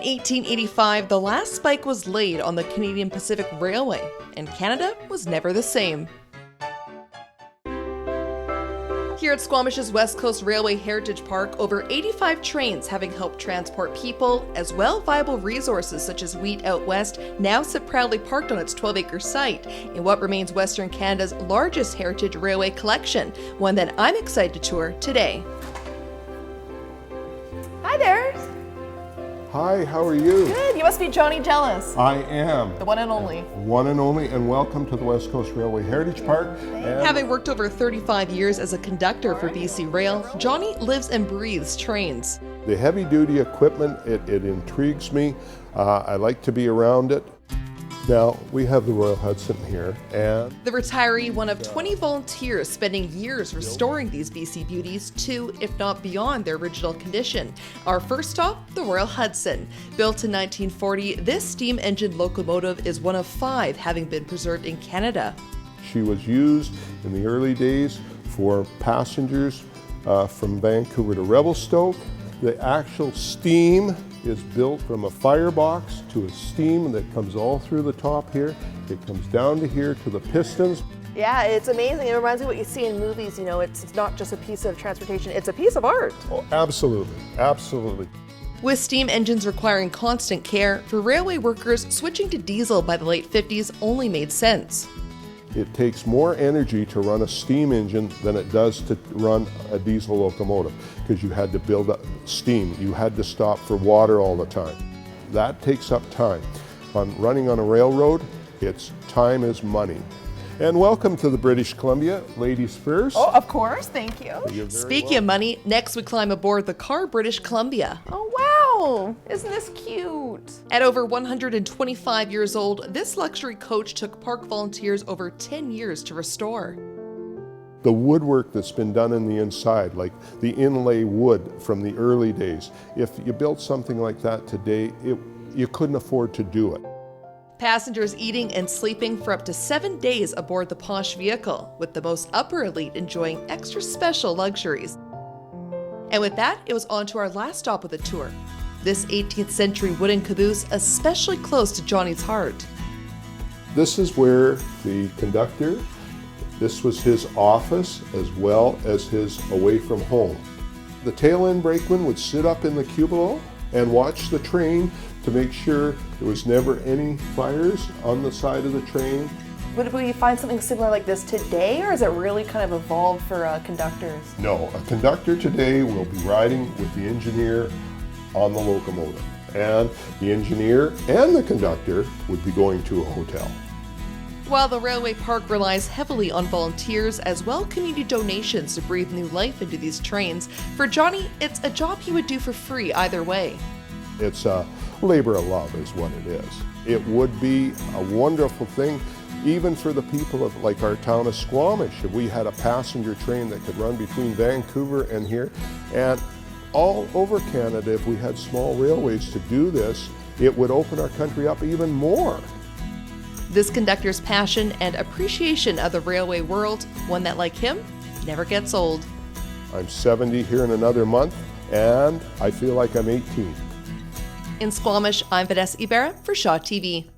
1885, the last spike was laid on the Canadian Pacific Railway, and Canada was never the same. Here at Squamish's Westcoast Railway Heritage Park, over 85 trains having helped transport people, as well viable resources such as wheat out west, now sit proudly parked on its 12-acre site in what remains Western Canada's largest heritage railway collection, one that I'm excited to tour today. Hi there! Hi, how are you? Good, you must be Johnny Jealous. I am. The one and only. One and only, and welcome to the Westcoast Railway Heritage Park. Having worked over 35 years as a conductor for BC Rail, Johnny lives and breathes trains. The heavy-duty equipment, it intrigues me. I like to be around it. Now, we have the Royal Hudson here, and the retiree, one of 20 volunteers spending years restoring these BC beauties to, if not beyond, their original condition. Our first stop, the Royal Hudson. Built in 1940, this steam engine locomotive is one of 5 having been preserved in Canada. She was used in the early days for passengers from Vancouver to Revelstoke. The actual steam is built from a firebox to a steam that comes all through the top here. It comes down to here to the pistons. Yeah, it's amazing. It reminds me of what you see in movies. You know, it's not just a piece of transportation, it's a piece of art. Oh, absolutely, absolutely. With steam engines requiring constant care, for railway workers, switching to diesel by the late 50s only made sense. It takes more energy to run a steam engine than it does to run a diesel locomotive, because you had to build up steam. You had to stop for water all the time. That takes up time. Running on a railroad, it's time is money. And welcome to the British Columbia. Ladies first. Oh, of course, thank you. Speaking of money, next we climb aboard the car British Columbia. Oh, wow, isn't this cute? At over 125 years old, this luxury coach took park volunteers over 10 years to restore. The woodwork that's been done in the inside, like the inlay wood from the early days, if you built something like that today, you couldn't afford to do it. Passengers eating and sleeping for up to 7 days aboard the posh vehicle, with the most upper elite enjoying extra special luxuries. And with that, it was on to our last stop of the tour. This 18th century wooden caboose, especially close to Johnny's heart. This is where the conductor, this was his office as well as his away from home. The tail end brakeman would sit up in the cubicle and watch the train to make sure there was never any fires on the side of the train. Would we find something similar like this today, or is it really kind of evolved for conductors? No, a conductor today will be riding with the engineer on the locomotive, and the engineer and the conductor would be going to a hotel. While the railway park relies heavily on volunteers as well community donations to breathe new life into these trains, for Johnny, it's a job he would do for free either way. It's a labor of love is what it is. It would be a wonderful thing even for the people of like our town of Squamish. If we had a passenger train that could run between Vancouver and here, and all over Canada, if we had small railways to do this, it would open our country up even more. This conductor's passion and appreciation of the railway world, one that, like him, never gets old. I'm 70 here in another month, and I feel like I'm 18. In Squamish, I'm Vanessa Ybarra for Shaw TV.